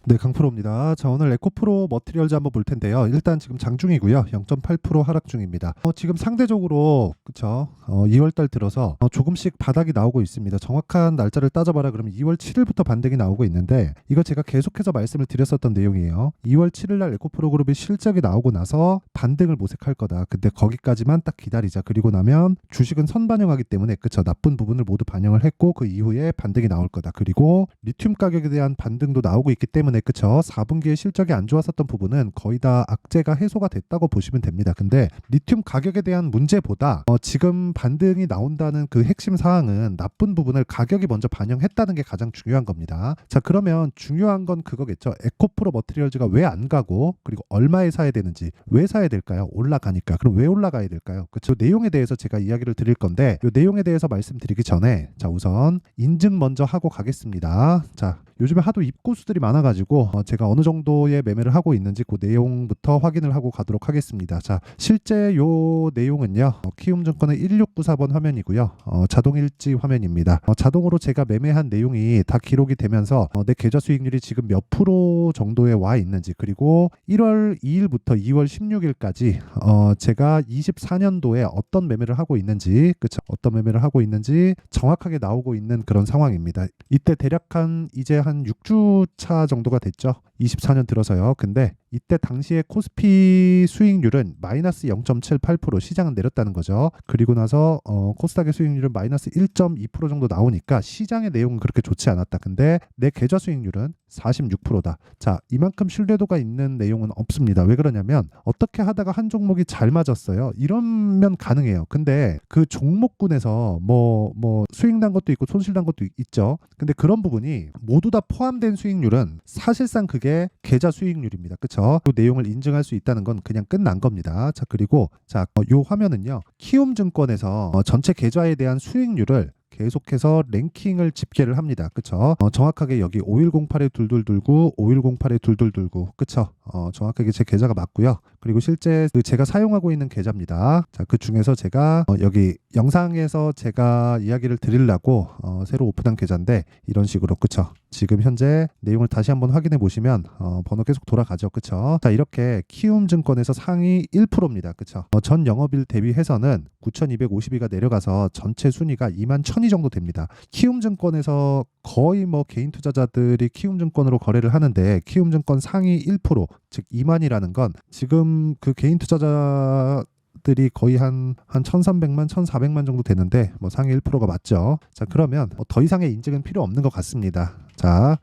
네, 강프로입니다. 자, 오늘 에코프로 머티리얼즈 한번 볼 텐데요. 일단 지금 장중이고요. 0.8% 하락 중입니다. 지금 상대적으로 그쵸? 2월 달 들어서 조금씩 바닥이 나오고 있습니다. 정확한 날짜를 따져봐라 그러면 2월 7일부터 반등이 나오고 있는데, 이거 제가 계속해서 말씀을 드렸었던 내용이에요. 2월 7일 날 에코프로 그룹이 실적이 나오고 나서 반등을 모색할 거다. 근데 거기까지만 딱 기다리자. 그리고 나면 주식은 선반영하기 때문에 그쵸? 나쁜 부분을 모두 반영을 했고 그 이후에 반등이 나올 거다. 그리고 리튬 가격에 대한 반등도 나오고 있기 때문에 그쵸? 4분기에 실적이 안 좋았었던 부분은 거의 다 악재가 해소가 됐다고 보시면 됩니다. 근데 리튬 가격에 대한 문제보다 지금 반등이 나온다는 그 핵심 사항은 나쁜 부분을 가격이 먼저 반영했다는 게 가장 중요한 겁니다. 자, 그러면 중요한 건 그거겠죠. 에코프로 머티리얼즈가 왜 안 가고 그리고 얼마에 사야 되는지, 왜 사야 될까요? 올라가니까. 그럼 왜 올라가야 될까요? 그쵸? 내용에 대해서 제가 이야기를 드릴 건데, 이 내용에 대해서 말씀드리기 전에 자, 우선 인증 먼저 하고 가겠습니다. 자, 요즘에 하도 입고수들이 많아가지고 제가 어느 정도의 매매를 하고 있는지 그 내용부터 확인을 하고 가도록 하겠습니다. 자, 실제 요 내용은요, 키움증권의 1694번 화면이고요. 자동일지 화면입니다. 자동으로 제가 매매한 내용이 다 기록이 되면서 내 계좌 수익률이 지금 몇 프로 정도에 와 있는지, 그리고 1월 2일부터 2월 16일까지 제가 24년도에 어떤 매매를 하고 있는지, 그쵸? 어떤 매매를 하고 있는지 정확하게 나오고 있는 그런 상황입니다. 이때 대략 이제 한 6주 차 정도가 됐죠. 24년 들어서요. 근데 이때 당시에 코스피 수익률은 마이너스 0.78%, 시장은 내렸다는 거죠. 그리고 나서 코스닥의 수익률은 마이너스 1.2% 정도 나오니까 시장의 내용은 그렇게 좋지 않았다. 근데 내 계좌 수익률은 46%다. 자, 이만큼 신뢰도가 있는 내용은 없습니다. 왜 그러냐면 어떻게 하다가 한 종목이 잘 맞았어요. 이러면 가능해요. 근데 그 종목군에서 뭐 수익 난 것도 있고 손실 난 것도 있죠. 근데 그런 부분이 모두 다 포함된 수익률은 사실상 그게 계좌 수익률입니다. 그쵸? 그 내용을 인증할 수 있다는 건 그냥 끝난 겁니다. 자, 그리고 자, 요 화면은요, 키움증권에서 전체 계좌에 대한 수익률을 계속해서 랭킹을 집계를 합니다. 그쵸? 정확하게 여기 5108에 둘둘둘구, 5108에 둘둘둘구, 그쵸? 정확하게 제 계좌가 맞고요. 그리고 실제 제가 사용하고 있는 계좌입니다. 자, 그 중에서 제가 여기 영상에서 제가 이야기를 드리려고 새로 오픈한 계좌인데, 이런 식으로, 그쵸? 지금 현재 내용을 다시 한번 확인해 보시면 번호 계속 돌아가죠. 그쵸? 자, 이렇게 키움증권에서 상위 1%입니다. 그쵸? 전 영업일 대비해서는 9,252가 내려가서 전체 순위가 21,000이 정도 됩니다. 키움증권에서 거의 개인 투자자들이 키움증권으로 거래를 하는데, 키움증권 상위 1%, 즉 2만이라는 건 지금 그 개인 투자자들이 거의 한 1,300만, 1,400만 정도 되는데 상위 1%가 맞죠. 자, 그러면 더 이상의 인증은 필요 없는 것 같습니다. 자,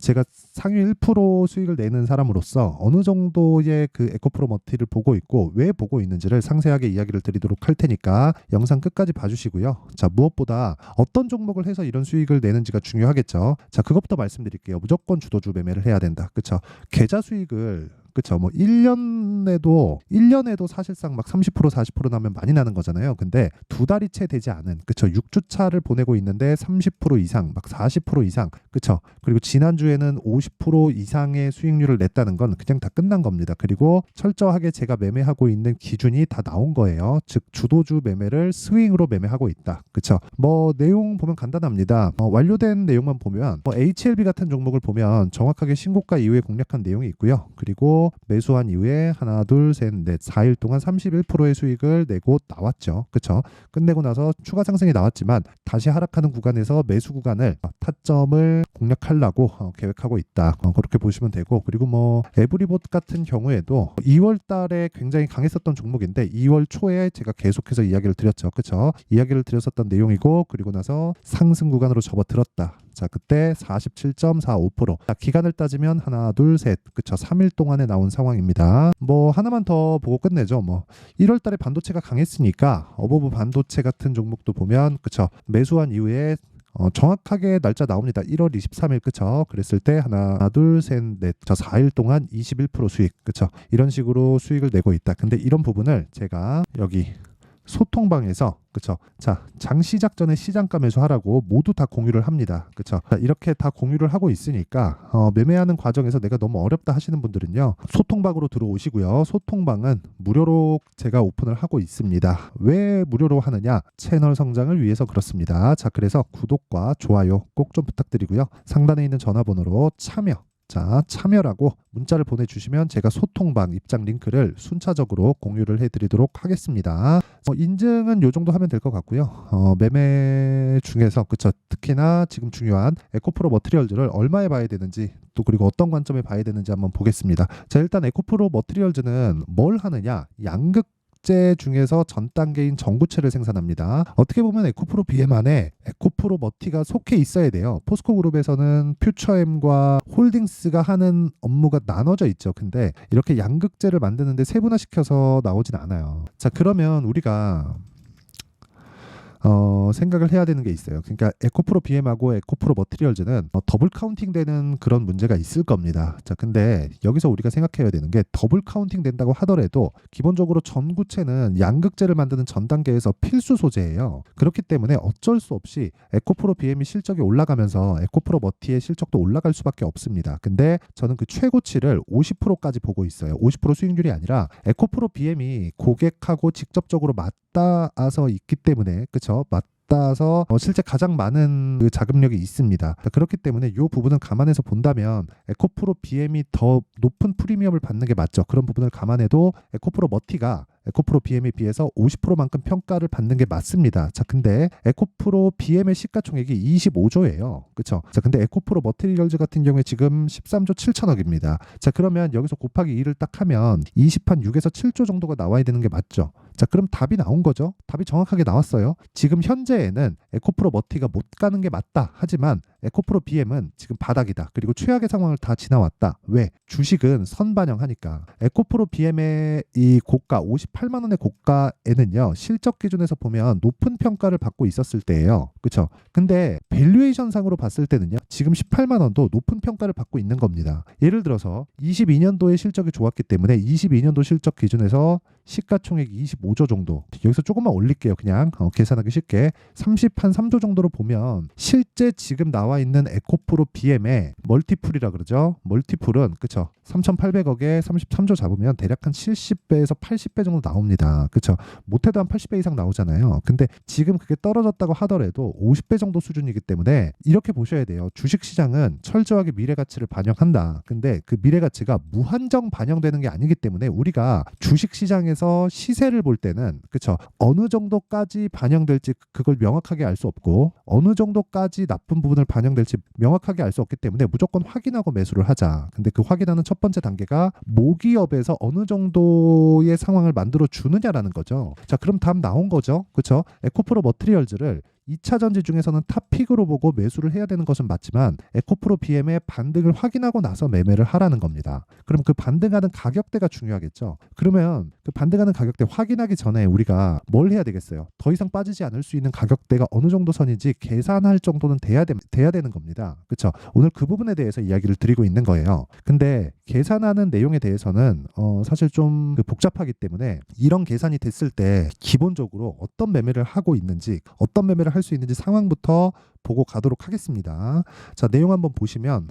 제가 상위 1% 수익을 내는 사람으로서 어느 정도의 그 에코프로 머티를 보고 있고 왜 보고 있는지를 상세하게 이야기를 드리도록 할 테니까 영상 끝까지 봐주시고요. 자, 무엇보다 어떤 종목을 해서 이런 수익을 내는지가 중요하겠죠. 자, 그것부터 말씀드릴게요. 무조건 주도주 매매를 해야 된다. 그쵸? 계좌 수익을, 그쵸? 1년에도 사실상 막 30% 40% 나면 많이 나는 거잖아요. 근데 두 달이 채 되지 않은, 그쵸? 6주 차를 보내고 있는데 30% 이상, 막 40% 이상, 그쵸? 그리고 지난주에는 50% 이상의 수익률을 냈다는 건 그냥 다 끝난 겁니다. 그리고 철저하게 제가 매매하고 있는 기준이 다 나온 거예요. 즉, 주도주 매매를 스윙으로 매매하고 있다. 그쵸? 내용 보면 간단합니다. 완료된 내용만 보면 HLB 같은 종목을 보면 정확하게 신고가 이후에 공략한 내용이 있고요. 그리고 매수한 이후에 하나, 둘, 셋, 넷, 4일 동안 31%의 수익을 내고 나왔죠. 그쵸? 끝내고 나서 추가 상승이 나왔지만 다시 하락하는 구간에서 매수 구간을 타점을 공략하려고 계획하고 있다. 그렇게 보시면 되고, 그리고 에브리봇 같은 경우에도 2월 달에 굉장히 강했었던 종목인데 2월 초에 제가 계속해서 이야기를 드렸죠. 그쵸? 이야기를 드렸었던 내용이고, 그리고 나서 상승 구간으로 접어들었다. 자, 그때 47.45%. 자, 기간을 따지면 하나, 둘, 셋, 그쵸? 3일 동안에 나온 상황입니다. 하나만 더 보고 끝내죠. 1월 달에 반도체가 강했으니까 어버브 반도체 같은 종목도 보면, 그쵸? 매수한 이후에 정확하게 날짜 나옵니다. 1월 23일, 그쵸? 그랬을 때 하나, 둘, 셋, 넷, 4일 동안 21% 수익, 그쵸? 이런 식으로 수익을 내고 있다. 근데 이런 부분을 제가 여기 소통방에서, 그쵸? 자, 장 시작 전에 시장가 매수하라고 모두 다 공유를 합니다. 그쵸? 자, 이렇게 다 공유를 하고 있으니까 매매하는 과정에서 내가 너무 어렵다 하시는 분들은요, 소통방으로 들어오시고요. 소통방은 무료로 제가 오픈을 하고 있습니다. 왜 무료로 하느냐? 채널 성장을 위해서 그렇습니다. 자, 그래서 구독과 좋아요 꼭 좀 부탁드리고요. 상단에 있는 전화번호로 참여 자, 참여라고 문자를 보내주시면 제가 소통방 입장 링크를 순차적으로 공유를 해드리도록 하겠습니다. 인증은 요 정도 하면 될 것 같고요. 매매 중에서 그쵸, 특히나 지금 중요한 에코프로 머티리얼즈를 얼마에 봐야 되는지, 또 그리고 어떤 관점에 봐야 되는지 한번 보겠습니다. 자, 일단 에코프로 머티리얼즈는 뭘 하느냐, 양극재 중에서 전 단계인 전구체를 생산합니다. 어떻게 보면 에코프로 BM 안에 에코프로 머티가 속해 있어야 돼요. 포스코 그룹에서는 퓨처엠과 홀딩스가 하는 업무가 나눠져 있죠. 근데 이렇게 양극재를 만드는데 세분화시켜서 나오진 않아요. 자, 그러면 우리가 생각을 해야 되는 게 있어요. 그러니까 에코프로 BM하고 에코프로 머티리얼즈는 더블 카운팅 되는 그런 문제가 있을 겁니다. 자, 근데 여기서 우리가 생각해야 되는 게, 더블 카운팅 된다고 하더라도 기본적으로 전구체는 양극재를 만드는 전 단계에서 필수 소재예요. 그렇기 때문에 어쩔 수 없이 에코프로 BM이 실적이 올라가면서 에코프로 머티의 실적도 올라갈 수밖에 없습니다. 근데 저는 그 최고치를 50%까지 보고 있어요. 50% 수익률이 아니라 에코프로 BM이 고객하고 직접적으로 맞닿아서 있기 때문에, 그쵸? 맞닿아서 실제 가장 많은 그 자금력이 있습니다. 그렇기 때문에 이 부분을 감안해서 본다면 에코프로 BM이 더 높은 프리미엄을 받는 게 맞죠. 그런 부분을 감안해도 에코프로 머티가 에코프로 BM에 비해서 50%만큼 평가를 받는 게 맞습니다. 자, 근데 에코프로 BM의 시가총액이 25조예요. 그렇죠? 자, 근데 에코프로 머티리얼즈 같은 경우에 지금 13조 7천억입니다. 자, 그러면 여기서 곱하기 2를 딱 하면 6에서 7조 정도가 나와야 되는 게 맞죠. 자, 그럼 답이 나온 거죠. 답이 정확하게 나왔어요. 지금 현재에는 에코프로 머티가 못 가는 게 맞다. 하지만 에코프로 BM은 지금 바닥이다. 그리고 최악의 상황을 다 지나왔다. 왜? 주식은 선반영하니까. 에코프로 BM의 이 고가 58만 원의 고가에는요, 실적 기준에서 보면 높은 평가를 받고 있었을 때예요. 그렇죠? 근데 밸류에이션 상으로 봤을 때는요, 지금 18만 원도 높은 평가를 받고 있는 겁니다. 예를 들어서 22년도에 실적이 좋았기 때문에 22년도 실적 기준에서 시가총액이 25조 정도, 여기서 조금만 올릴게요. 그냥 계산하기 쉽게 3조 정도로 보면 실제 지금 나와 있는 에코프로 BM의 멀티플이라 그러죠. 멀티플은 그쵸, 3,800억에 33조 잡으면 대략 한 70배에서 80배 정도 나옵니다. 그쵸, 못해도 한 80배 이상 나오잖아요. 근데 지금 그게 떨어졌다고 하더라도 50배 정도 수준이기 때문에 이렇게 보셔야 돼요. 주식시장은 철저하게 미래가치를 반영한다. 근데 그 미래가치가 무한정 반영되는 게 아니기 때문에 우리가 주식시장에서 시세를 볼 때는 그쵸, 어느 정도까지 반영될지 그걸 명확하게 알 수 없고, 어느 정도까지 나쁜 부분을 반영될지 명확하게 알 수 없기 때문에 무조건 확인하고 매수를 하자. 근데 그 확인하는 첫 번째 단계가 모기업에서 어느 정도의 상황을 만들어 주느냐라는 거죠. 자, 그럼 답 나온 거죠. 그렇죠? 에코프로 머티리얼즈를 2차 전지 중에서는 탑픽으로 보고 매수를 해야 되는 것은 맞지만 에코프로 BM의 반등을 확인하고 나서 매매를 하라는 겁니다. 그럼 그 반등하는 가격대가 중요하겠죠. 그러면 그 반등하는 가격대 확인하기 전에 우리가 뭘 해야 되겠어요? 더 이상 빠지지 않을 수 있는 가격대가 어느 정도 선인지 계산할 정도는 돼야 되는 겁니다. 그렇죠? 오늘 그 부분에 대해서 이야기를 드리고 있는 거예요. 근데 계산하는 내용에 대해서는 사실 좀 복잡하기 때문에 이런 계산이 됐을 때 기본적으로 어떤 매매를 하고 있는지, 어떤 매매를 할 수 있는지 상황부터 보고 가도록 하겠습니다. 자, 내용 한번 보시면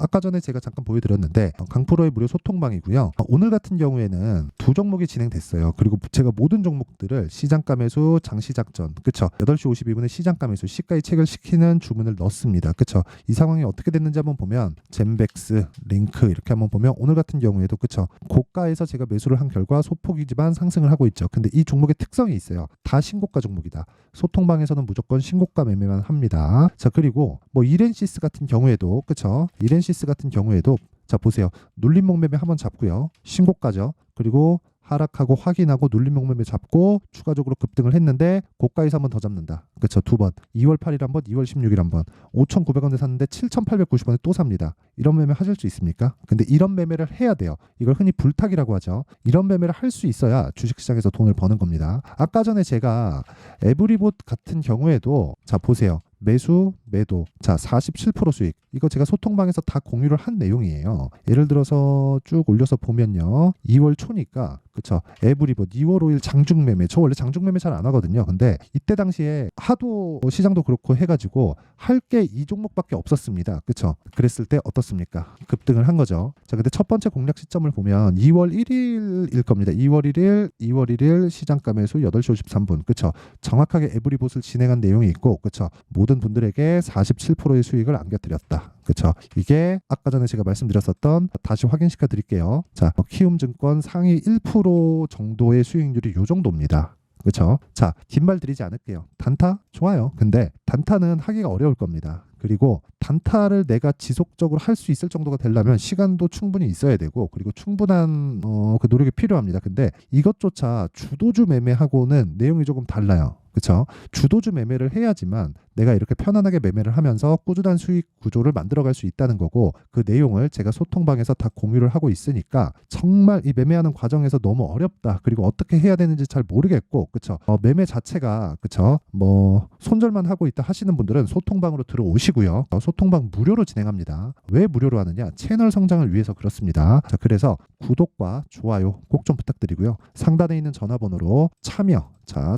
아까 전에 제가 잠깐 보여드렸는데 강프로의 무료 소통방이고요. 오늘 같은 경우에는 두 종목이 진행됐어요. 그리고 제가 모든 종목들을 시장가 매수, 장시작전, 그쵸? 8시 52분에 시장가 매수, 시가에 체결시키는 주문을 넣습니다. 그쵸? 이 상황이 어떻게 됐는지 한번 보면 젠백스, 링크 이렇게 한번 보면 오늘 같은 경우에도 그쵸? 고가에서 제가 매수를 한 결과 소폭이지만 상승을 하고 있죠. 근데 이 종목의 특성이 있어요. 다 신고가 종목이다. 소통방에서는 무조건 신고가 매매만 합니다. 자, 그리고 뭐 이렌시스 같은 경우에도 그쵸? 이렌시스 같은 경우에도 자, 보세요. 눌림목 매매 한번 잡고요. 신고가죠. 그리고 하락하고 확인하고 눌림목 매매 잡고 추가적으로 급등을 했는데 고가에서 한번 더 잡는다. 그렇죠. 두 번. 2월 8일 한 번, 2월 16일 한 번. 5,900원에 샀는데 7,890원에 또 삽니다. 이런 매매 하실 수 있습니까? 근데 이런 매매를 해야 돼요. 이걸 흔히 불타기라고 하죠. 이런 매매를 할 수 있어야 주식시장에서 돈을 버는 겁니다. 아까 전에 제가 에브리봇 같은 경우에도 자, 보세요. 매수, 매도. 자, 47% 수익. 이거 제가 소통방에서 다 공유를 한 내용이에요. 예를 들어서 쭉 올려서 보면요. 2월 초니까 그쵸. 에브리봇 2월 5일 장중 매매. 저 원래 장중 매매 잘 안 하거든요. 근데 이때 당시에 하도 시장도 그렇고 해가지고 할 게 이 종목밖에 없었습니다. 그쵸. 그랬을 때 어떻습니까? 급등을 한 거죠. 자, 근데 첫 번째 공략 시점을 보면 2월 1일일 겁니다. 2월 1일 시장가 매수 8시 53분. 그쵸. 정확하게 에브리봇을 진행한 내용이 있고 그쵸. 모든 분들에게 47%의 수익을 안겨드렸다. 그쵸? 이게 아까 전에 제가 말씀드렸었던, 다시 확인시켜 드릴게요. 자, 키움증권 상위 1% 정도의 수익률이 요 정도입니다. 그쵸? 자, 긴 말 드리지 않을게요. 단타? 좋아요. 근데 단타는 하기가 어려울 겁니다. 그리고 단타를 내가 지속적으로 할 수 있을 정도가 되려면 시간도 충분히 있어야 되고, 그리고 충분한 그 노력이 필요합니다. 근데 이것조차 주도주 매매하고는 내용이 조금 달라요. 그쵸? 주도주 매매를 해야지만 내가 이렇게 편안하게 매매를 하면서 꾸준한 수익 구조를 만들어갈 수 있다는 거고, 그 내용을 제가 소통방에서 다 공유를 하고 있으니까 정말 이 매매하는 과정에서 너무 어렵다, 그리고 어떻게 해야 되는지 잘 모르겠고, 그쵸? 매매 자체가, 그쵸? 뭐 손절만 하고 있다 하시는 분들은 소통방으로 들어오시고요. 소통방 무료로 진행합니다. 왜 무료로 하느냐? 채널 성장을 위해서 그렇습니다. 자, 그래서 구독과 좋아요 꼭 좀 부탁드리고요. 상단에 있는 전화번호로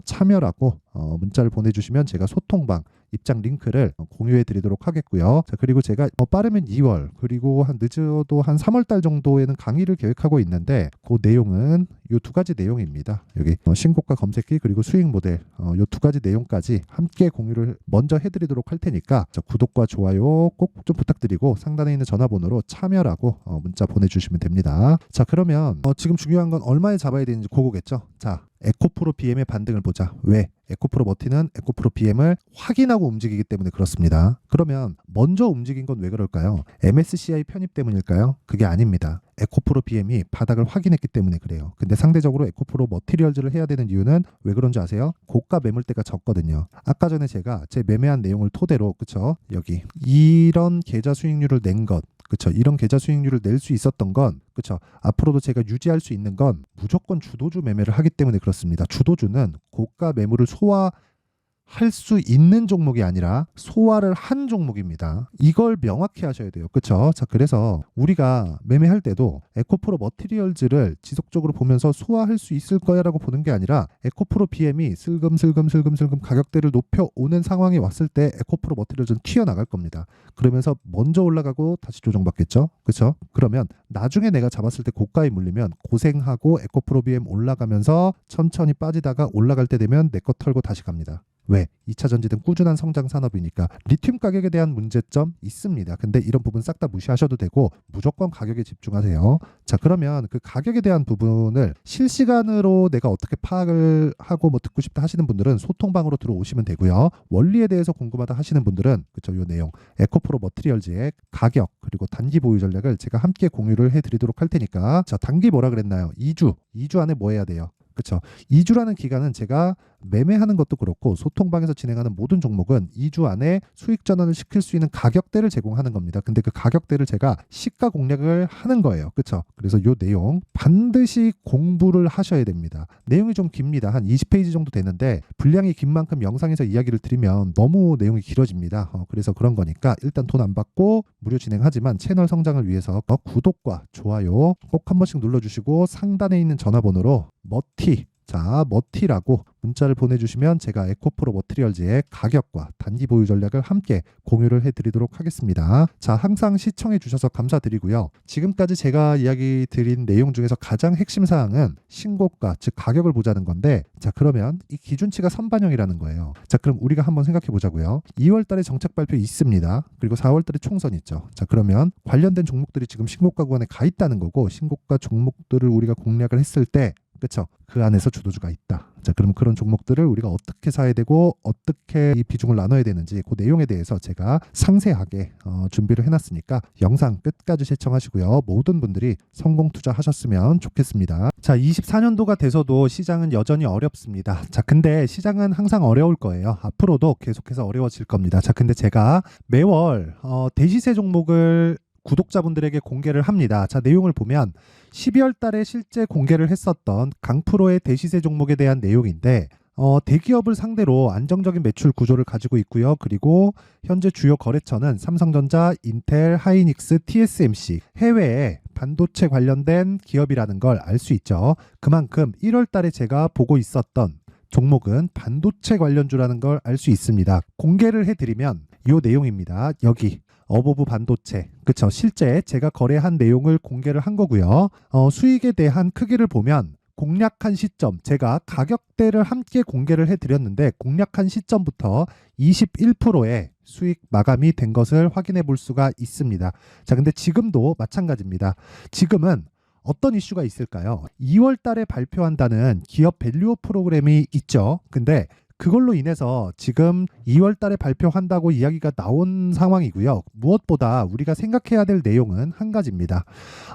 참여라고 문자를 보내주시면 제가 소통방 입장 링크를 공유해 드리도록 하겠고요. 자, 그리고 제가 빠르면 2월, 그리고 한 늦어도 한 3월 달 정도에는 강의를 계획하고 있는데, 그 내용은 이 두 가지 내용입니다. 여기 신고가 검색기 그리고 수익 모델, 이 두 가지 내용까지 함께 공유를 먼저 해드리도록 할 테니까, 자, 구독과 좋아요 꼭 좀 부탁드리고 상단에 있는 전화번호로 참여라고 문자 보내주시면 됩니다. 자, 그러면 지금 중요한 건 얼마에 잡아야 되는지 그거겠죠. 자, 에코프로 BM의 반등을 보자. 왜? 에코프로 버티는 에코프로 BM을 확인하고 움직이기 때문에 그렇습니다. 그러면 먼저 움직인 건 왜 그럴까요? MSCI 편입 때문일까요? 그게 아닙니다. 에코프로 BM이 바닥을 확인했기 때문에 그래요. 근데 상대적으로 에코프로 머티리얼즈를 해야 되는 이유는 왜 그런지 아세요? 고가 매물대가 적거든요. 아까 전에 제가 제 매매한 내용을 토대로, 그쵸? 여기 이런 계좌 수익률을 낸 것, 그쵸? 이런 계좌 수익률을 낼 수 있었던 건, 그쵸? 앞으로도 제가 유지할 수 있는 건 무조건 주도주 매매를 하기 때문에 그렇습니다. 주도주는 고가 매물을 소화할 수 있는 종목이 아니라 소화를 한 종목입니다. 이걸 명확히 하셔야 돼요. 그쵸? 자, 그래서 우리가 매매할 때도 에코프로 머티리얼즈를 지속적으로 보면서 소화할 수 있을 거야라고 보는 게 아니라, 에코프로 BM이 슬금슬금 가격대를 높여오는 상황이 왔을 때 에코프로 머티리얼즈는 튀어나갈 겁니다. 그러면서 먼저 올라가고 다시 조정받겠죠? 그쵸? 그러면 나중에 내가 잡았을 때 고가에 물리면 고생하고 에코프로 BM 올라가면서 천천히 빠지다가 올라갈 때 되면 내 거 털고 다시 갑니다. 왜? 2차 전지등 꾸준한 성장 산업이니까. 리튬 가격에 대한 문제점 있습니다. 근데 이런 부분 싹 다 무시하셔도 되고 무조건 가격에 집중하세요. 자, 그러면 그 가격에 대한 부분을 실시간으로 내가 어떻게 파악을 하고 뭐 듣고 싶다 하시는 분들은 소통방으로 들어오시면 되고요. 원리에 대해서 궁금하다 하시는 분들은, 그쵸, 요 내용 에코프로 머티리얼즈의 가격 그리고 단기 보유 전략을 제가 함께 공유를 해드리도록 할 테니까. 자, 단기 뭐라 그랬나요? 2주 안에 뭐 해야 돼요? 그쵸? 2주라는 기간은 제가 매매하는 것도 그렇고 소통방에서 진행하는 모든 종목은 2주 안에 수익 전환을 시킬 수 있는 가격대를 제공하는 겁니다. 근데 그 가격대를 제가 시가 공략을 하는 거예요. 그쵸? 그래서 요 내용 반드시 공부를 하셔야 됩니다. 내용이 좀 깁니다. 한 20페이지 정도 되는데 분량이 긴 만큼 영상에서 이야기를 드리면 너무 내용이 길어집니다. 그래서 그런 거니까 일단 돈 안 받고 무료 진행하지만 채널 성장을 위해서 구독과 좋아요 꼭 한 번씩 눌러주시고 상단에 있는 전화번호로 머티라고 문자를 보내주시면 제가 에코프로 머티리얼즈의 가격과 단기 보유 전략을 함께 공유를 해드리도록 하겠습니다. 자, 항상 시청해 주셔서 감사드리고요. 지금까지 제가 이야기 드린 내용 중에서 가장 핵심 사항은 신고가, 즉 가격을 보자는 건데, 자, 그러면 이 기준치가 선반영이라는 거예요. 자, 그럼 우리가 한번 생각해 보자고요. 2월 달에 정책 발표 있습니다. 그리고 4월 달에 총선 있죠. 자, 그러면 관련된 종목들이 지금 신고가 구간에 가 있다는 거고, 신고가 종목들을 우리가 공략을 했을 때, 그렇죠? 그 안에서 주도주가 있다. 자, 그럼 그런 종목들을 우리가 어떻게 사야 되고 어떻게 이 비중을 나눠야 되는지 그 내용에 대해서 제가 상세하게 준비를 해놨으니까 영상 끝까지 시청하시고요. 모든 분들이 성공 투자하셨으면 좋겠습니다. 자, 24년도가 돼서도 시장은 여전히 어렵습니다. 자, 근데 시장은 항상 어려울 거예요. 앞으로도 계속해서 어려워질 겁니다. 자, 근데 제가 매월 대시세 종목을 구독자분들에게 공개를 합니다. 자, 내용을 보면 12월 달에 실제 공개를 했었던 강프로의 대시세 종목에 대한 내용인데, 대기업을 상대로 안정적인 매출 구조를 가지고 있고요. 그리고 현재 주요 거래처는 삼성전자, 인텔, 하이닉스, TSMC, 해외에 반도체 관련된 기업이라는 걸 알 수 있죠. 그만큼 1월 달에 제가 보고 있었던 종목은 반도체 관련주라는 걸 알 수 있습니다. 공개를 해드리면 이 내용입니다. 여기 어보브 반도체, 그쵸? 실제 제가 거래한 내용을 공개를 한 거고요. 수익에 대한 크기를 보면 공략한 시점, 제가 가격대를 함께 공개를 해드렸는데 공략한 시점부터 21%의 수익 마감이 된 것을 확인해 볼 수가 있습니다. 자, 근데 지금도 마찬가지입니다. 지금은 어떤 이슈가 있을까요? 2월 달에 발표한다는 기업 밸류업 프로그램이 있죠. 근데 그걸로 인해서 지금 2월 달에 발표한다고 이야기가 나온 상황이고요. 무엇보다 우리가 생각해야 될 내용은 한 가지입니다.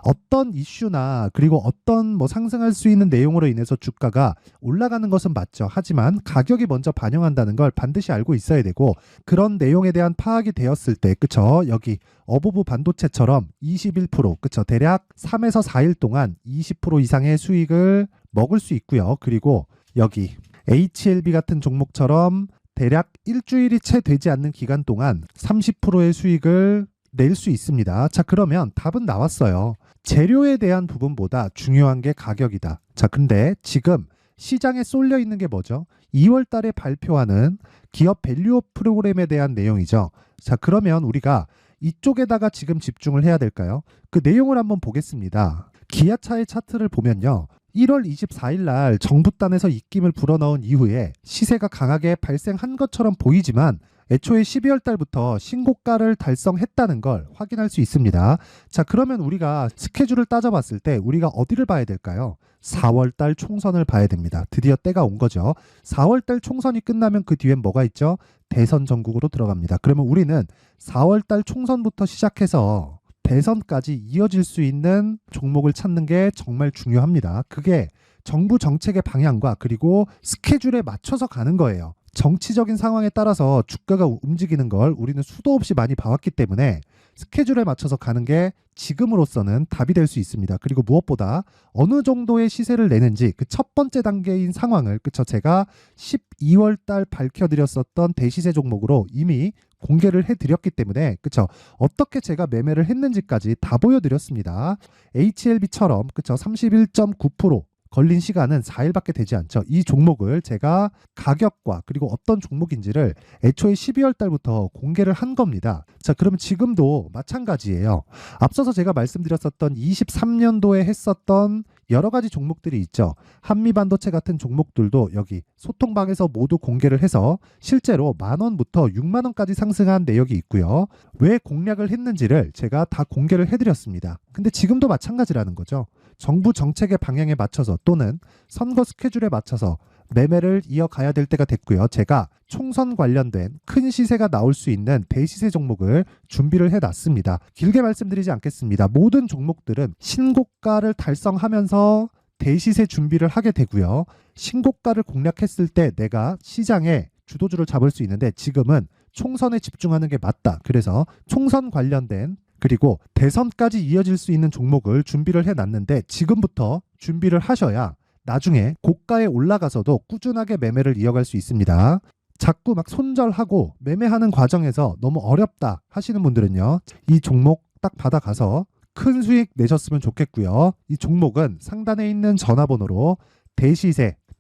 어떤 이슈나 그리고 어떤 상승할 수 있는 내용으로 인해서 주가가 올라가는 것은 맞죠. 하지만 가격이 먼저 반영한다는 걸 반드시 알고 있어야 되고, 그런 내용에 대한 파악이 되었을 때, 그쵸? 여기 어부부 반도체처럼 21%, 그쵸? 대략 3에서 4일 동안 20% 이상의 수익을 먹을 수 있고요. 그리고 여기 HLB 같은 종목처럼 대략 일주일이 채 되지 않는 기간 동안 30%의 수익을 낼 수 있습니다. 자, 그러면 답은 나왔어요. 재료에 대한 부분보다 중요한 게 가격이다. 자, 근데 지금 시장에 쏠려 있는 게 뭐죠? 2월 달에 발표하는 기업 밸류업 프로그램에 대한 내용이죠. 자, 그러면 우리가 이쪽에다가 지금 집중을 해야 될까요? 그 내용을 한번 보겠습니다. 기아차의 차트를 보면요. 1월 24일 날 정부단에서 입김을 불어넣은 이후에 시세가 강하게 발생한 것처럼 보이지만 애초에 12월 달부터 신고가를 달성했다는 걸 확인할 수 있습니다. 자, 그러면 우리가 스케줄을 따져봤을 때 우리가 어디를 봐야 될까요? 4월 달 총선을 봐야 됩니다. 드디어 때가 온 거죠. 4월 달 총선이 끝나면 그 뒤엔 뭐가 있죠? 대선 전국으로 들어갑니다. 그러면 우리는 4월 달 총선부터 시작해서 대선까지 이어질 수 있는 종목을 찾는 게 정말 중요합니다. 그게 정부 정책의 방향과 그리고 스케줄에 맞춰서 가는 거예요. 정치적인 상황에 따라서 주가가 움직이는 걸 우리는 수도 없이 많이 봐왔기 때문에 스케줄에 맞춰서 가는 게 지금으로서는 답이 될 수 있습니다. 그리고 무엇보다 어느 정도의 시세를 내는지 그 첫 번째 단계인 상황을, 그쵸, 제가 12월 달 밝혀드렸었던 대시세 종목으로 이미 공개를 해드렸기 때문에, 그쵸, 어떻게 제가 매매를 했는지까지 다 보여드렸습니다. HLB처럼, 그쵸, 31.9% 걸린 시간은 4일밖에 되지 않죠. 이 종목을 제가 가격과 그리고 어떤 종목인지를 애초에 12월 달부터 공개를 한 겁니다. 자, 그러면 지금도 마찬가지예요. 앞서서 제가 말씀드렸었던 23년도에 했었던 여러 가지 종목들이 있죠. 한미반도체 같은 종목들도 여기 소통방에서 모두 공개를 해서 실제로 10,000원부터 60,000원까지 상승한 내역이 있고요. 왜 공략을 했는지를 제가 다 공개를 해드렸습니다. 근데 지금도 마찬가지라는 거죠. 정부 정책의 방향에 맞춰서 또는 선거 스케줄에 맞춰서 매매를 이어가야 될 때가 됐고요. 제가 총선 관련된 큰 시세가 나올 수 있는 대시세 종목을 준비를 해놨습니다. 길게 말씀드리지 않겠습니다. 모든 종목들은 신고가를 달성하면서 대시세 준비를 하게 되고요. 신고가를 공략했을 때 내가 시장에 주도주를 잡을 수 있는데 지금은 총선에 집중하는 게 맞다. 그래서 총선 관련된 그리고 대선까지 이어질 수 있는 종목을 준비를 해놨는데 지금부터 준비를 하셔야 나중에 고가에 올라가서도 꾸준하게 매매를 이어갈 수 있습니다. 자꾸 막 손절하고 매매하는 과정에서 너무 어렵다 하시는 분들은요, 이 종목 딱 받아가서 큰 수익 내셨으면 좋겠고요. 이 종목은 상단에 있는 전화번호로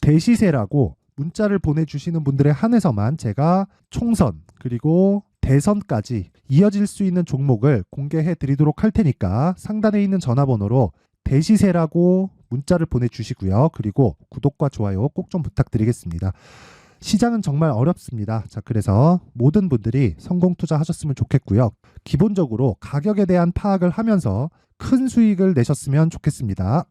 대시세라고 문자를 보내주시는 분들에 한해서만 제가 총선 그리고 대선까지 이어질 수 있는 종목을 공개해 드리도록 할 테니까 상단에 있는 전화번호로 대시세라고 문자를 보내주시고요. 그리고 구독과 좋아요 꼭 좀 부탁드리겠습니다. 시장은 정말 어렵습니다. 자, 그래서 모든 분들이 성공 투자하셨으면 좋겠고요. 기본적으로 가격에 대한 파악을 하면서 큰 수익을 내셨으면 좋겠습니다.